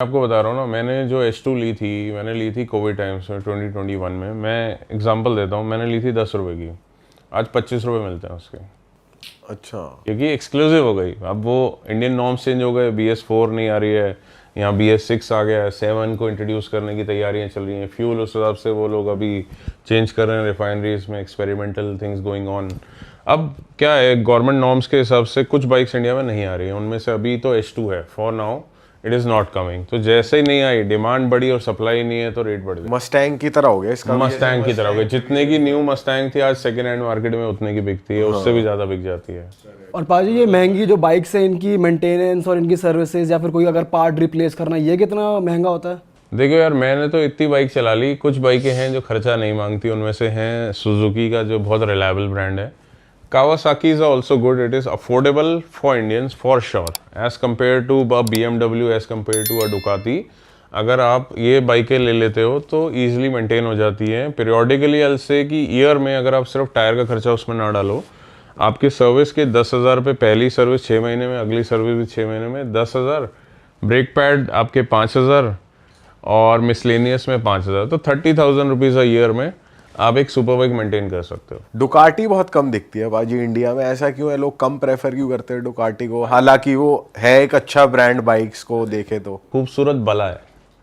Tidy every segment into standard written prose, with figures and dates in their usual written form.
आपको बता रहा हूँ ना, मैंने जो H2 ली थी, मैंने ली थी कोविड टाइम्स में 2021 में। मैं एग्जांपल देता हूँ, मैंने ली थी 10 रुपए की, आज 25 रुपए मिलते हैं उसके, अच्छा। क्योंकि एक्सक्लूसिव हो गई। अब वो इंडियन नॉर्म्स चेंज हो गए, BS4 नहीं आ रही है, यहाँ BS6 आ गया है, 7 को इंट्रोड्यूस करने की तैयारियां चल रही हैं। फ्यूल उस हिसाब से वो लोग अभी चेंज कर रहे हैं, रिफाइनरीज में एक्सपेरिमेंटल थिंग्स गोइंग ऑन। अब क्या है, गवर्नमेंट नॉर्म्स के हिसाब से कुछ बाइक्स इंडिया में नहीं आ रही हैं, उनमें से अभी तो H2 है, for now it is not coming. तो जैसे ही नहीं आई, डिमांड बढ़ी और सप्लाई नहीं है, तो रेट बढ़ गई। मस्टैंग की तरह हो गया इसका। मस्टैंग की तरह हो गई, जितने की न्यू मस्टैंग थी आज सेकेंड हैंड मार्केट में उतने की बिकती है, उससे भी ज़्यादा बिक जाती है। और पाजी ये महंगी जो बाइक्स है, इनकी मेंटेनेंस और इनकी सर्विसेज या फिर कोई अगर पार्ट रिप्लेस करना, ये कितना महंगा होता है? देखो यार, मैंने तो इतनी बाइक चला ली, कुछ बाइकें हैं जो खर्चा नहीं मांगती, उनमें से हैं सुजुकी का जो बहुत रिलायबल ब्रांड है। Kawasaki is also good. It is affordable for Indians for sure, as compared to a BMW, as compared to a Ducati. अगर आप ये बाइकें ले लेते हो तो ईजिली मेंटेन हो जाती हैं पीरियोडिकली। अलसे कि ईयर में अगर आप सिर्फ टायर का खर्चा उसमें ना डालो, आपकी सर्विस के 10,000 रुपये, पहली सर्विस 6 महीने में, अगली सर्विस भी 6 महीने में 10,000, ब्रेक पैड आपके 5,000 और मिसलेनियस में 5,000, तो 30,000 रुपीज़ अ ईयर में आप एक सुपर बाइक मेंटेन कर सकते हो। डुकाटी बहुत कम दिखती है बाजी इंडिया में, ऐसा क्यों है? लोग कम प्रेफर क्यों करते हैं डुकाटी को, हालांकि वो है एक अच्छा ब्रांड बाइक्स को देखे तो? खूबसूरत बला है।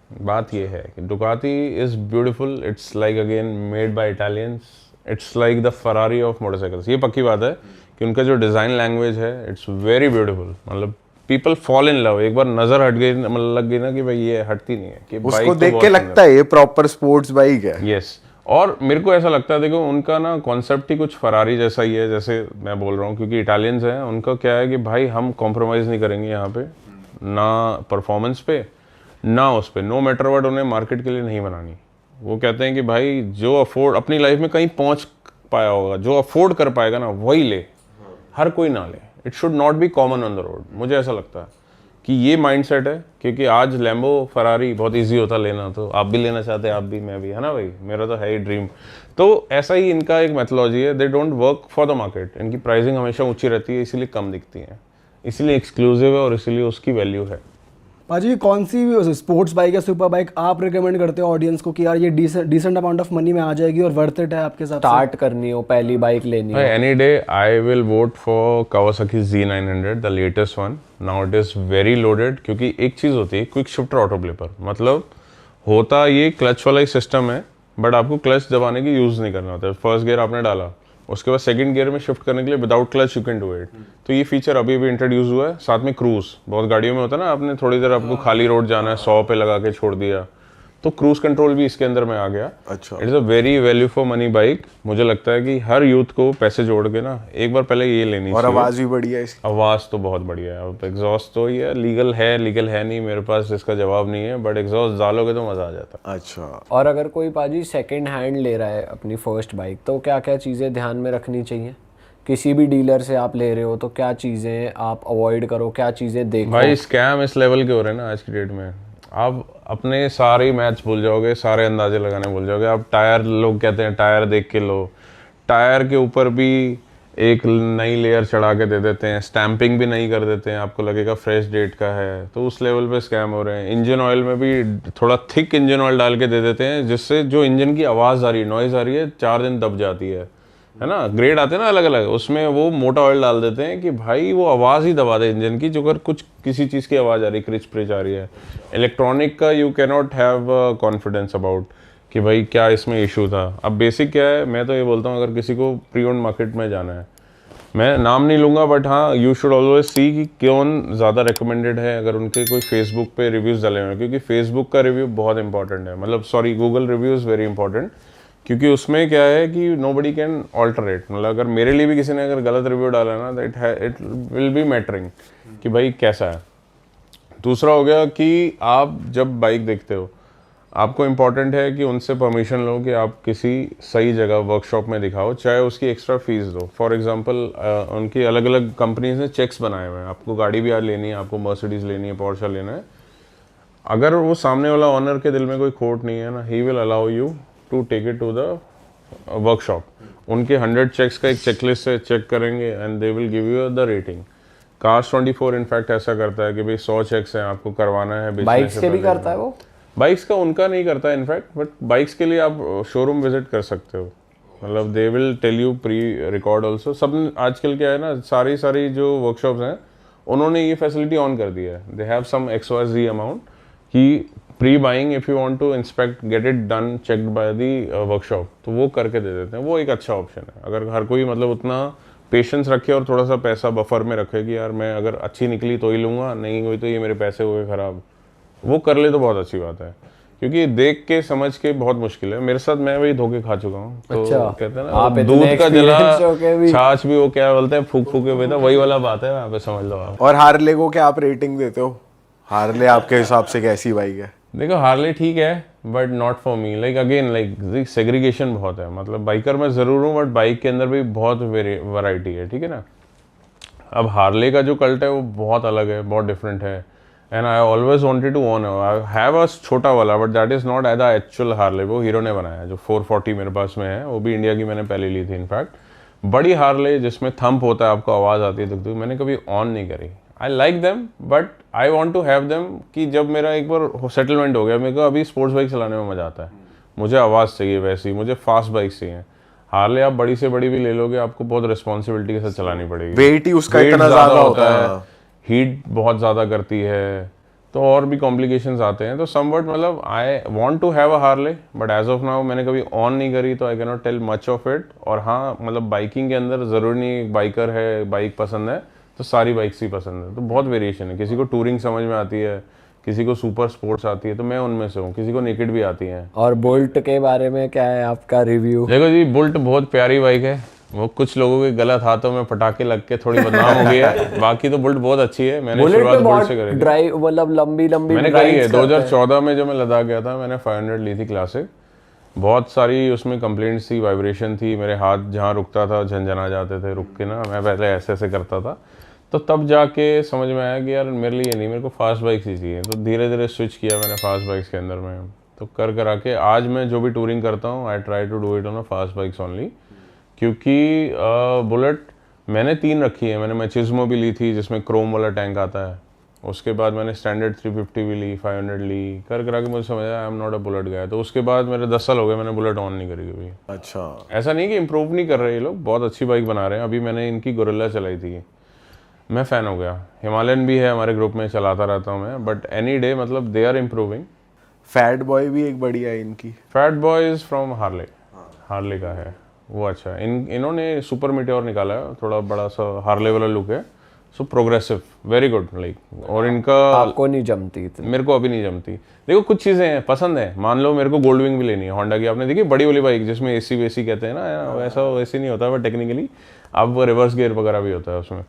बात ये है कि डुकाती is beautiful, it's like again made by Italians, it's like the Ferrari of motorcycles. ये पक्की बात है कि उनका जो डिज़ाइन लैंग्वेज है, इट्स वेरी ब्यूटीफुल। मतलब पीपल फॉल इन लव, एक बार नजर हट गई, मतलब लग गई ना कि भाई ये हटती नहीं है, कि उसको देख के लगता है ये प्रॉपर स्पोर्ट्स बाइक है। यस। और मेरे को ऐसा लगता है, देखो उनका ना कॉन्सेप्ट ही कुछ फरारी जैसा ही है, जैसे मैं बोल रहा हूँ, क्योंकि इटालियंस हैं, उनका क्या है कि भाई हम कॉम्प्रोमाइज़ नहीं करेंगे यहाँ पे, ना परफॉर्मेंस पे ना उस पे, नो मैटर व्हाट। उन्हें मार्केट के लिए नहीं बनानी। वो कहते हैं कि भाई जो अफोर्ड अपनी लाइफ में कहीं पहुँच पाया होगा, जो अफोर्ड कर पाएगा ना वही ले, हर कोई ना ले। It should not be common on the road. मुझे ऐसा लगता है कि ये माइंडसेट है, क्योंकि आज लैम्बो फरारी बहुत इजी होता लेना, तो आप भी लेना चाहते हैं, आप भी, मैं भी, है ना भाई, मेरा तो है ही ड्रीम। तो ऐसा ही इनका एक मेथोलॉजी है, they don't work for the market. इनकी प्राइसिंग हमेशा ऊंची रहती है, इसीलिए कम दिखती है, इसीलिए एक्सक्लूसिव है और इसीलिए उसकी वैल्यू है। पाजी कौन सी स्पोर्ट्स बाइक या सुपर बाइक आप रिकमेंड करते हो ऑडियंस को कि यार ये डिसेंट अमाउंट ऑफ मनी में आ जाएगी और वर्थ इट है आपके साथ? स्टार्ट करनी हो, पहली बाइक लेनी हो? Any day I will vote for Kawasaki Z900, the latest one. Now it is very loaded, क्योंकि एक चीज़ होती है क्विक शिफ्टर ऑटो ब्लेपर, मतलब होता ये क्लच वाला ही सिस्टम है, बट आपको क्लच दबाने की यूज़ नहीं करना होता है। फर्स्ट गियर आपने डाला, उसके बाद सेकंड गियर में शिफ्ट करने के लिए without clutch you can do it. तो ये फीचर अभी भी इंट्रोड्यूस हुआ है। साथ में क्रूज, बहुत गाड़ियों में होता है ना, आपने थोड़ी देर आपको खाली रोड जाना है, 100 पे लगा के छोड़ दिया, तो क्रूज कंट्रोल भी इसके अंदर में आ गया। अच्छा। It is a very value for money bike. मुझे लगता है कि हर यूथ को पैसे जोड़ के ना एक बार पहले ये लेनी और चाहिए। आवाज भी बढ़िया है इसकी। आवाज़ तो बहुत बढ़िया है। अब एग्जॉस्ट तो ये लीगल है नहीं, मेरे पास इसका जवाब नहीं है, बट एग्जॉस्ट डालोगे तो मज़ा आ जाता है। अच्छा। और अगर कोई पाजी सेकंड हैंड ले रहा है अपनी फर्स्ट बाइक, तो क्या क्या चीज़ें ध्यान में रखनी चाहिए? किसी भी डीलर से आप ले रहे हो तो क्या चीज़ें आप अवॉइड करो, क्या चीज़ें देखो? भाई स्कैम इस लेवल के हो रहे हैं ना आज की डेट में, आप अपने सारे मैच भूल जाओगे, सारे अंदाजे लगाने भूल जाओगे। आप टायर, लोग कहते हैं टायर देख के लो, टायर के ऊपर भी एक नई लेयर चढ़ा के दे देते हैं, स्टैंपिंग भी नहीं कर देते हैं, आपको लगेगा फ्रेश डेट का है, तो उस लेवल पे स्कैम हो रहे हैं। इंजन ऑयल में भी थोड़ा थिक इंजन ऑयल डाल के दे देते हैं, जिससे जो इंजन की आवाज़ आ रही है, नॉइज़ आ रही है, 4 दिन दब जाती है ना। ग्रेड आते हैं ना अलग अलग, उसमें वो मोटा ऑयल डाल देते हैं कि भाई वो आवाज़ ही दबा दे इंजन की, जो अगर कुछ किसी चीज़ की आवाज़ आ रही है, क्रिच प्रिच आ रही है। इलेक्ट्रॉनिक का you can not have confidence about कि भाई क्या इसमें इशू था। अब बेसिक क्या है, मैं तो ये बोलता हूँ, अगर किसी को प्री ओन्ड मार्केट में जाना है, मैं नाम नहीं लूँगा, बट हाँ यू शुड ऑलवेज सी कि कौन ज़्यादा रिकमेंडेड है, अगर उनके कोई फेसबुक पे रिव्यूज़ डाले हुए हैं, क्योंकि फेसबुक का रिव्यू बहुत इंपॉर्टेंट है, मतलब sorry Google review is very important, क्योंकि उसमें क्या है कि नोबडी कैन ऑल्टरेट। मतलब अगर मेरे लिए भी किसी ने अगर गलत रिव्यू डाला ना, तो इट विल बी मैटरिंग कि भाई कैसा है। दूसरा हो गया कि आप जब बाइक देखते हो, आपको इम्पॉर्टेंट है कि उनसे परमिशन लो कि आप किसी सही जगह वर्कशॉप में दिखाओ, चाहे उसकी एक्स्ट्रा फीस दो। फॉर एग्जांपल उनकी अलग अलग कंपनीज ने चेक्स बनाए हुए हैं, आपको गाड़ी भी आज लेनी है, आपको मर्सिडीज लेनी है, पोर्शा लेना है, अगर वो सामने वाला ऑनर के दिल में कोई खोट नहीं है ना, he will allow you to take it to the workshop. उनके 100 चेक्स का एक चेकलिस्ट से चेक करेंगे and they will give you the rating Cars 24 in fact ऐसा करता है कि भाई 100 चेक्स हैं, आपको करवाना है बेचने बाइक्स से के भी पहले। करता है वो? बाइक्स का उनका नहीं करता इनफैक्ट, बट बाइक्स के लिए आप शोरूम विजिट कर सकते हो, मतलब they will tell you pre record also. सब आजकल क्या है ना, सारी जो वर्कशॉप्स हैं उन्होंने ये फैसिलिटी ऑन कर दिया है। They have some XYZ amount कि pre buying if you want to inspect get it done checked by the workshop, तो वो करके दे देते हैं। वो एक अच्छा ऑप्शन है अगर हर कोई मतलब उतना पेशेंस रखे और थोड़ा सा पैसा बफर में रखे कि यार मैं अगर अच्छी निकली तो ही लूँगा, नहीं हुई तो ये मेरे पैसे हुए ख़राब, वो कर ले तो बहुत अच्छी बात है। क्योंकि देख के समझ के बहुत मुश्किल है। मेरे साथ मैं वही धोखे खा चुका हूँ। तो अच्छा, कहते हैं आप ना इतने दूध का जला experienced होके भी। छाछ भी, वो क्या बोलते हैं, फूक फूके हुए था, वही वाला बात है वहाँ पे, समझ लो आप। और हार्ले को क्या आप रेटिंग देते हो? हार्ले आपके हिसाब से कैसी बाइक है? देखो हार्ले ठीक है but not for me. Like again like segregation बहुत है, मतलब बाइकर मैं ज़रूर हूँ बट बाइक के अंदर भी बहुत वैरायटी है, ठीक है ना। अब हार्ले का जो कल्ट है वो बहुत अलग है, बहुत डिफरेंट है। And I always wanted to own, I have a छोटा वाला but that is not as the actual Harley, वो हीरो ने बनाया है। जो 440 मेरे पास में है वो भी इंडिया की मैंने पहले ली थी इनफैक्ट। बड़ी हार्ले जिसमें थंप होता है, आपको आवाज़ आती है दुख दुख, मैंने कभी ऑन नहीं करी। I like them but I want to have them कि जब मेरा एक बार सेटलमेंट हो गया, मेरे को अभी स्पोर्ट्स बाइक चलाने में मज़ा आता है, मुझे आवाज़ चाहिए वैसी, मुझे फास्ट बाइक चाहिए। हार्ले आप बड़ी से बड़ी भी ले लोगे, आपको बहुत रिस्पॉन्सिबिलिटी के साथ चलानी पड़ेगी। वेट ही उसका Weight इतना ज़्यादा होता है, हीट बहुत ज़्यादा करती है, तो और भी कॉम्प्लिकेशंस आते हैं। तो समवट मतलब I want to have a Harley but as of now मैंने कभी ऑन नहीं करी, तो I can not tell much of it. और हाँ, मतलब बाइकिंग के अंदर ज़रूरी नहीं एक बाइकर है, बाइक पसंद है तो सारी बाइक्स ही पसंद है, तो बहुत वेरिएशन है। किसी को टूरिंग समझ में आती है, किसी को सुपर स्पोर्ट्स आती है, तो मैं उनमें से हूँ। किसी को नेकेड भी आती है। और बोल्ट के बारे में क्या है आपका रिव्यू? देखो जी, बुल्ट बहुत प्यारी बाइक है। वो कुछ लोगों के गलत हाथों में पटाखे लग के थोड़ी बदनाम हो गई है, बाकी तो बुल्ट बहुत अच्छी है। मैंने बुलेट शुरुआत पे बुल्ट बहुत से करी थी। ड्राइव, मतलब लंबी मैंने करी है। drives करते हैं। 2014 में जब मैं लद्दाख गया था, मैंने 500 ली थी क्लासिक। बहुत सारी उसमें कंप्लेंट्स थी, वाइब्रेशन थी, मेरे हाथ जहाँ रुकता था झंझना जाते थे रुक के ना, मैं पहले ऐसे ऐसे करता था। तो तब जाके समझ में आया कि यार मेरे लिए नहीं, मेरे को फास्ट बाइक्स ही चाहिए। तो धीरे धीरे स्विच किया मैंने फास्ट बाइक्स के अंदर में। तो कर करा के आज मैं जो भी टूरिंग करता हूँ, I try to do it on a fast bikes only. क्योंकि बुलेट मैंने 3 रखी है। मैंने मैचिज्मो भी ली थी जिसमें क्रोम वाला टैंक आता है, उसके बाद मैंने स्टैंडर्ड 350 भी ली, 500 ली, कर करा के मुझे समझ आया I am not a bullet guy. तो उसके बाद मेरे 10 साल हो गए, मैंने बुलेट ऑन नहीं करी कभी। अच्छा, ऐसा नहीं कि इम्प्रूव नहीं कर रहे ये लोग, बहुत अच्छी बाइक बना रहे हैं। अभी मैंने इनकी गोरिल्ला चलाई थी, मैं फ़ैन हो गया। हिमालयन भी है हमारे ग्रुप में, चलाता रहता हूँ मैं, बट एनी डे मतलब they are improving. Fat Boy भी एक बढ़िया है इनकी। Fat Boy is from Harley, Harley का है वो। अच्छा है। इन्होंने सुपर मीटियोर निकाला है, थोड़ा बड़ा सा हार्ले वाला लुक है, so progressive, very good like. और इनका आपको नहीं जमती इतनी? मेरे को अभी नहीं जमती। देखो कुछ चीज़ें हैं पसंद है, मान लो मेरे को गोल्ड विंग भी लेनी है होंडा की, आपने देखी बड़ी वाली बाइक जिसमें AC वेसी कहते हैं ना, वैसा वैसे नहीं होता, बट टेक्निकली अब वो रिवर्स गियर वगैरह भी होता है उसमें।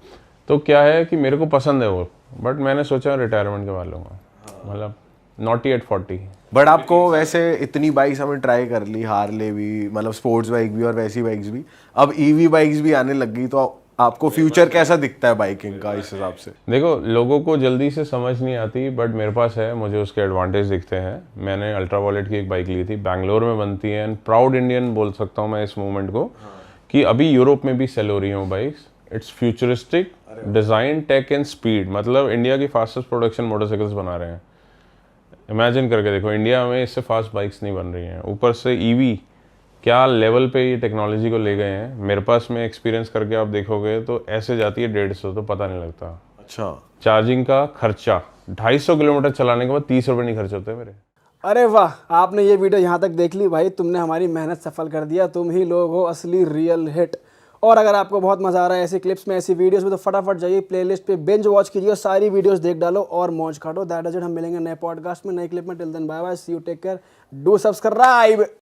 तो क्या है कि मेरे को पसंद है वो, बट मैंने सोचा रिटायरमेंट के बाद लूँगा, मतलब नॉट एट 40। बट आपको वैसे इतनी बाइक्स हमें ट्राई कर ली, हार्ले भी, मतलब स्पोर्ट्स बाइक भी और वैसी बाइक्स भी, अब EV बाइक्स भी आने लग गई, तो आपको फ्यूचर कैसा दिखता है बाइकिंग का इस हिसाब से? देखो लोगों को जल्दी से समझ नहीं आती, बट मेरे पास है, मुझे उसके एडवांटेज दिखते हैं। मैंने अल्ट्रा वॉलेट की एक बाइक ली थी, बैंगलोर में बनती है, एंड प्राउड इंडियन बोल सकता हूँ मैं इस मूवमेंट को, कि अभी यूरोप में भी सेल हो रही हैं bikes. It's futuristic design, tech and speed, मतलब इंडिया की फास्टेस्ट प्रोडक्शन मोटरसाइकिल्स बना रहे हैं। इमेजिन करके देखो, इंडिया में इससे फास्ट बाइक्स नहीं बन रही हैं। ऊपर से EV क्या लेवल पे ये टेक्नोलॉजी को ले गए हैं। मेरे पास में एक्सपीरियंस करके आप देखोगे तो ऐसे जाती है 150, तो पता नहीं लगता। अच्छा, चार्जिंग का खर्चा 250 किलोमीटर चलाने के बाद 30 रुपये नहीं खर्च होते मेरे। अरे वाह, आपने ये वीडियो यहाँ तक देख ली भाई, तुमने हमारी मेहनत सफल कर दिया। तुम ही लोग हो असली रियल हिट। और अगर आपको बहुत मजा आ रहा है ऐसी क्लिप्स में, ऐसी वीडियोस में, तो फटाफट जाइए प्लेलिस्ट पे, बिंज वॉच कीजिए, सारी वीडियोस देख डालो और मौज काटो। That is it. हम मिलेंगे नए पॉडकास्ट में, नए क्लिप में। Till then bye bye, see you, take care, do subscribe.